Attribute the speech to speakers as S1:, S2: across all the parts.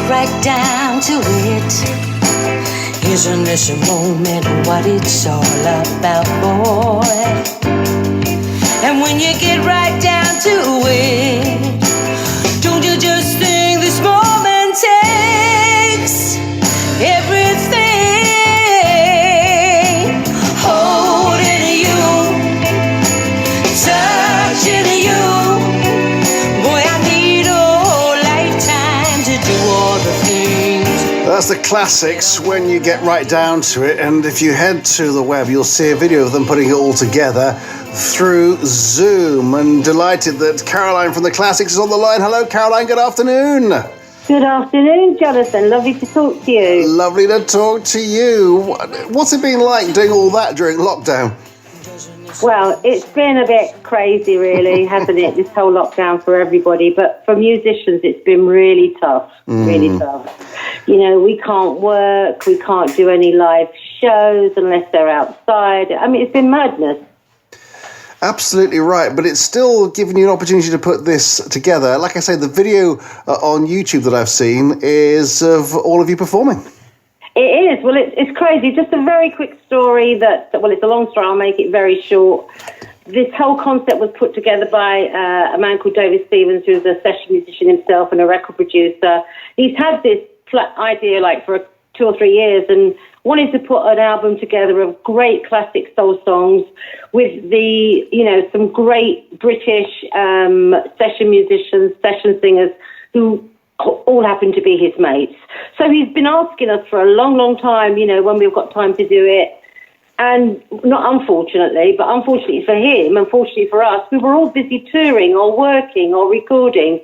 S1: right down to it, isn't this a moment what it's all about, boy? And when you get right down to it, don't you just think this moment takes everything? Holding you, touching you, boy, I need a whole lifetime to do all the things.
S2: That's the Classics, when you get right down to it. And if you head to the web, you'll see a video of them putting it all together through Zoom. And delighted that Caroline from the Classics is on the line. Hello, Caroline. Good afternoon.
S3: Good afternoon, Jonathan. Lovely to talk to you.
S2: Lovely to talk to you. What's it been like doing all that during lockdown?
S3: Well, it's been a bit crazy, really, hasn't it? This whole lockdown for everybody. But for musicians, it's been really tough. Really tough. You know, we can't work. We can't do any live shows unless they're outside. I mean, it's been madness.
S2: Absolutely right, but it's still given you an opportunity to put this together. Like I say, the video on YouTube that I've seen is of all of you performing.
S3: It is. Well, it's crazy. Just a very quick story well, it's a long story. I'll make it very short. This whole concept was put together by a man called David Stevens, who's a session musician himself and a record producer. He's had this idea like for 2 or 3 years and wanted to put an album together of great classic soul songs with some great British session musicians, session singers who all happen to be his mates. So he's been asking us for a long, long time, when we've got time to do it. And not unfortunately, but unfortunately for him, unfortunately for us, we were all busy touring or working or recording.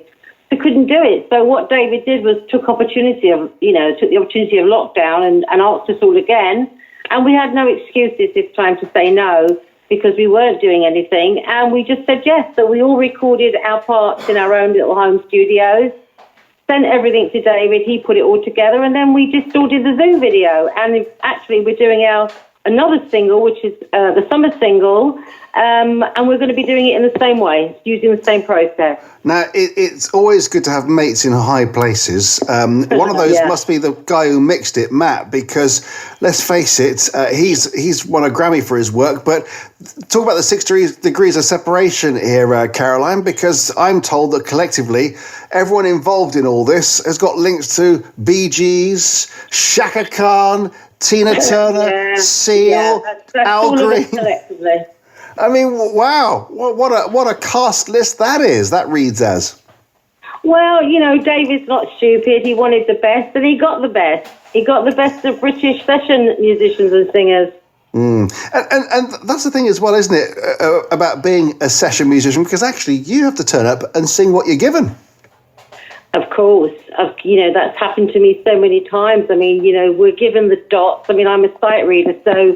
S3: We couldn't do it. So what David did was took the opportunity of lockdown and asked us all again. And we had no excuses this time to say no, because we weren't doing anything. And we just said yes. So we all recorded our parts in our own little home studios, sent everything to David. He put it all together. And then we just all did the Zoom video. And actually we're doing another single, which is the summer single, and we're going to be doing it in the same way, using the same process. Now,
S2: it's always good to have mates in high places. One of those must be the guy who mixed it, Matt, because let's face it, he's won a Grammy for his work. But talk about the 6 degrees of separation here, Caroline, because I'm told that collectively everyone involved in all this has got links to Bee Gees, Shaka Khan, Tina Turner, Seal, Al Green. I mean, wow! What a cast list that reads as.
S3: Well, David's not stupid. He wanted the best, and he got the best. He got the best of British session musicians and singers.
S2: And that's the thing as well, isn't it, about being a session musician? Because actually, you have to turn up and sing what you're given.
S3: Of course. That's happened to me so many times. I mean, we're given the dots. I mean, I'm a sight reader, so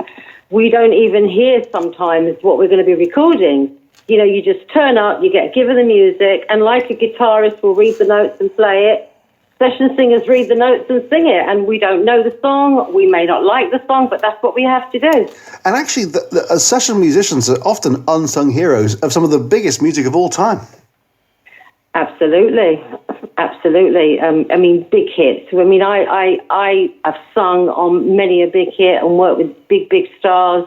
S3: we don't even hear sometimes what we're going to be recording. You just turn up, you get given the music, and like a guitarist will read the notes and play it, session singers read the notes and sing it, and we don't know the song, we may not like the song, but that's what we have to do.
S2: And actually, the session musicians are often unsung heroes of some of the biggest music of all time.
S3: Absolutely. I mean, big hits. I mean, I have sung on many a big hit and worked with big stars,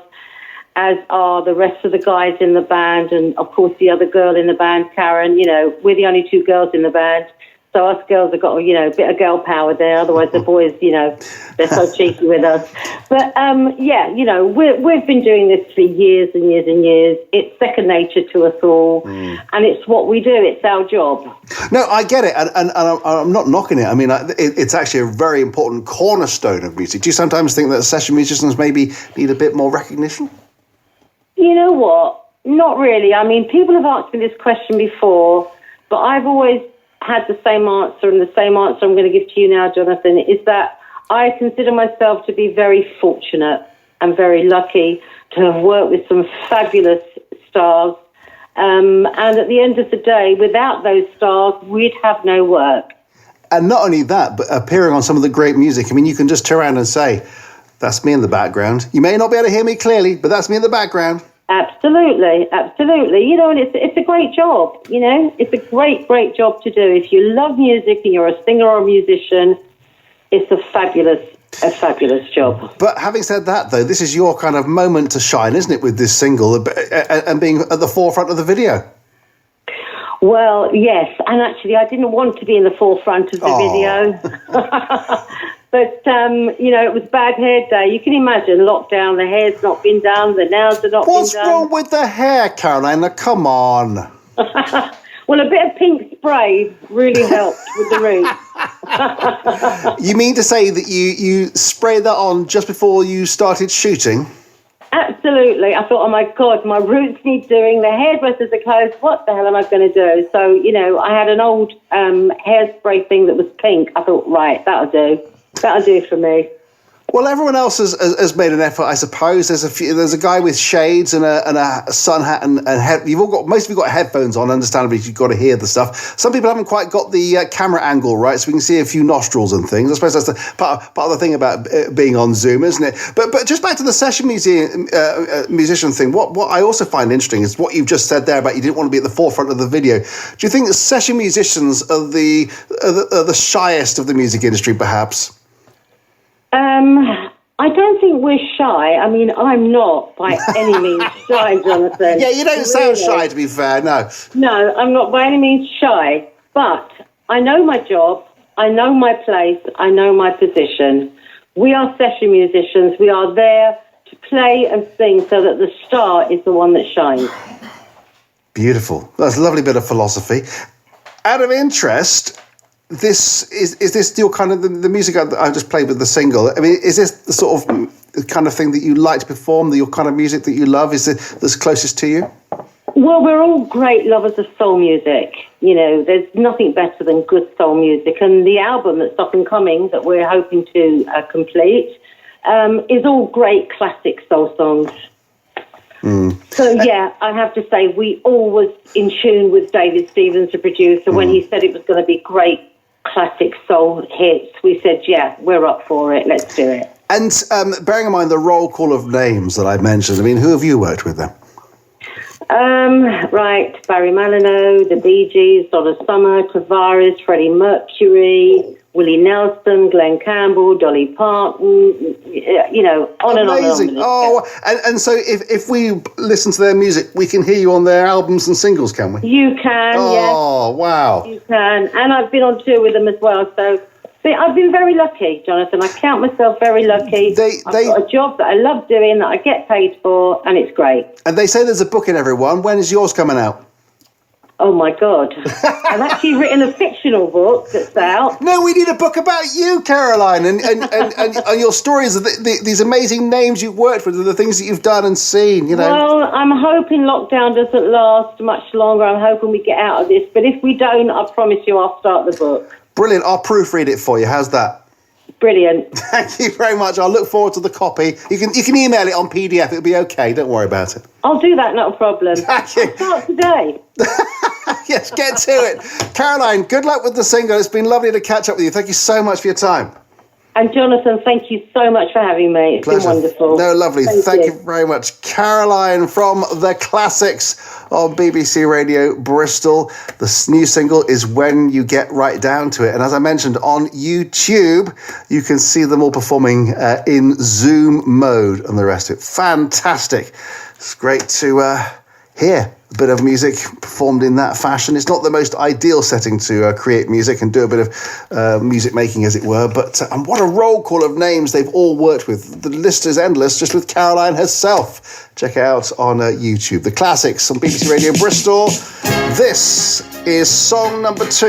S3: as are the rest of the guys in the band, and of course the other girl in the band, Karen. We're the only 2 girls in the band. So us girls have got, a bit of girl power there. Otherwise, the boys, they're so cheeky with us. But, we've been doing this for years and years and years. It's second nature to us all. And it's what we do. It's our job.
S2: No, I get it. And I'm not knocking it. I mean, it's actually a very important cornerstone of music. Do you sometimes think that session musicians maybe need a bit more recognition? You
S3: know what? Not really. I mean, people have asked me this question before, but I've always had the same answer, and the same answer I'm going to give to you now, Jonathan, is that I consider myself to be very fortunate and very lucky to have worked with some fabulous stars. And at the end of the day, without those stars, we'd have no work.
S2: And not only that, but appearing on some of the great music. I mean, you can just turn around and say, that's me in the background. You may not be able to hear me clearly, but that's me in the background.
S3: Absolutely. And it's a great job, It's a great job to do. If you love music and you're a singer or a musician, it's a fabulous job.
S2: But having said that, though, this is your kind of moment to shine, isn't it, with this single and being at the forefront of the video?
S3: Well, yes, and actually I didn't want to be in the forefront of the video. But, it was bad hair day. You can imagine, lockdown, the hair's not been done, the nails are not been done.
S2: What's wrong with the hair, Caroline? Now, come on.
S3: Well, a bit of pink spray really helped with the roots.
S2: You mean to say that you sprayed that on just before you started shooting?
S3: Absolutely. I thought, oh my God, my roots need doing. The hairdressers are closed. What the hell am I going to do? So, I had an old hairspray thing that was pink. I thought, right, that'll do. That'll do for me.
S2: Well, everyone else has made an effort, I suppose. There's a guy with shades and a sun hat and head. Most of you got headphones on. Understandably, you've got to hear the stuff. Some people haven't quite got the camera angle right, so we can see a few nostrils and things. I suppose that's the part of the thing about being on Zoom, isn't it? But just back to the session musician thing. What I also find interesting is what you've just said there about you didn't want to be at the forefront of the video. Do you think that session musicians are the shyest of the music industry, perhaps?
S3: I don't think we're shy. I mean, I'm not by any means shy, Jonathan.
S2: Yeah, you don't sound shy, to be fair, no.
S3: No, I'm not by any means shy, but I know my job, I know my place, I know my position. We are session musicians. We are there to play and sing so that the star is the one that shines.
S2: Beautiful. That's a lovely bit of philosophy. Out of interest... Is this your kind of the music I just played with the single? I mean, is this the sort of kind of thing that you like to perform? Your kind of music that you love? Is it that's closest to you?
S3: Well, we're all great lovers of soul music. There's nothing better than good soul music, and the album that's up and coming that we're hoping to complete is all great classic soul songs. So, yeah, I have to say we all was in tune with David Stevens, the producer, when he said it was going to be great classic soul hits. We said, yeah, we're up for it. Let's do it.
S2: And bearing in mind the roll call of names that I mentioned, I mean, who have you worked with then?
S3: Right, Barry Manilow, the Bee Gees, Donna Summer, Tavares, Freddie Mercury, Willie Nelson, Glenn Campbell, Dolly Parton, on and on.
S2: Amazing. And so if we listen to their music, we can hear you on their albums and singles, can we?
S3: You can, yes.
S2: Oh, wow.
S3: You can. And I've been on tour with them as well, so... I've been very lucky, Jonathan. I count myself very lucky. I've got a job that I love doing, that I get paid for, and it's great. And
S2: they say there's a book in everyone. When is yours coming out?
S3: Oh, my God. I've actually written a fictional book that's out.
S2: No, we need a book about you, Caroline, and your stories of these amazing names you've worked with and the things that you've done and seen,
S3: Well, I'm hoping lockdown doesn't last much longer. I'm hoping we get out of this. But if we don't, I promise you I'll start the book.
S2: Brilliant. I'll proofread it for you. How's that?
S3: Brilliant.
S2: Thank you very much. I'll look forward to the copy. You can email it on PDF. It'll be okay. Don't worry about it.
S3: I'll do that, not a problem.
S2: Thank you.
S3: I'll start today.
S2: Yes, get to it. Caroline, good luck with the single. It's been lovely to catch up with you. Thank you so much for your time.
S3: And Jonathan, thank you so much for having me. It's
S2: Pleasure.
S3: been wonderful.
S2: No, lovely. Thank you very much. Caroline from the Classics on BBC Radio Bristol. The new single is When You Get Right Down to It. And as I mentioned, on YouTube, you can see them all performing in Zoom mode and the rest of it. Fantastic. It's great to hear a bit of music performed in that fashion. It's not the most ideal setting to create music and do a bit of music making, as it were, but what a roll call of names they've all worked with. The list is endless, just with Caroline herself. Check it out on YouTube. The Classics on BBC Radio Bristol. This is song number 2.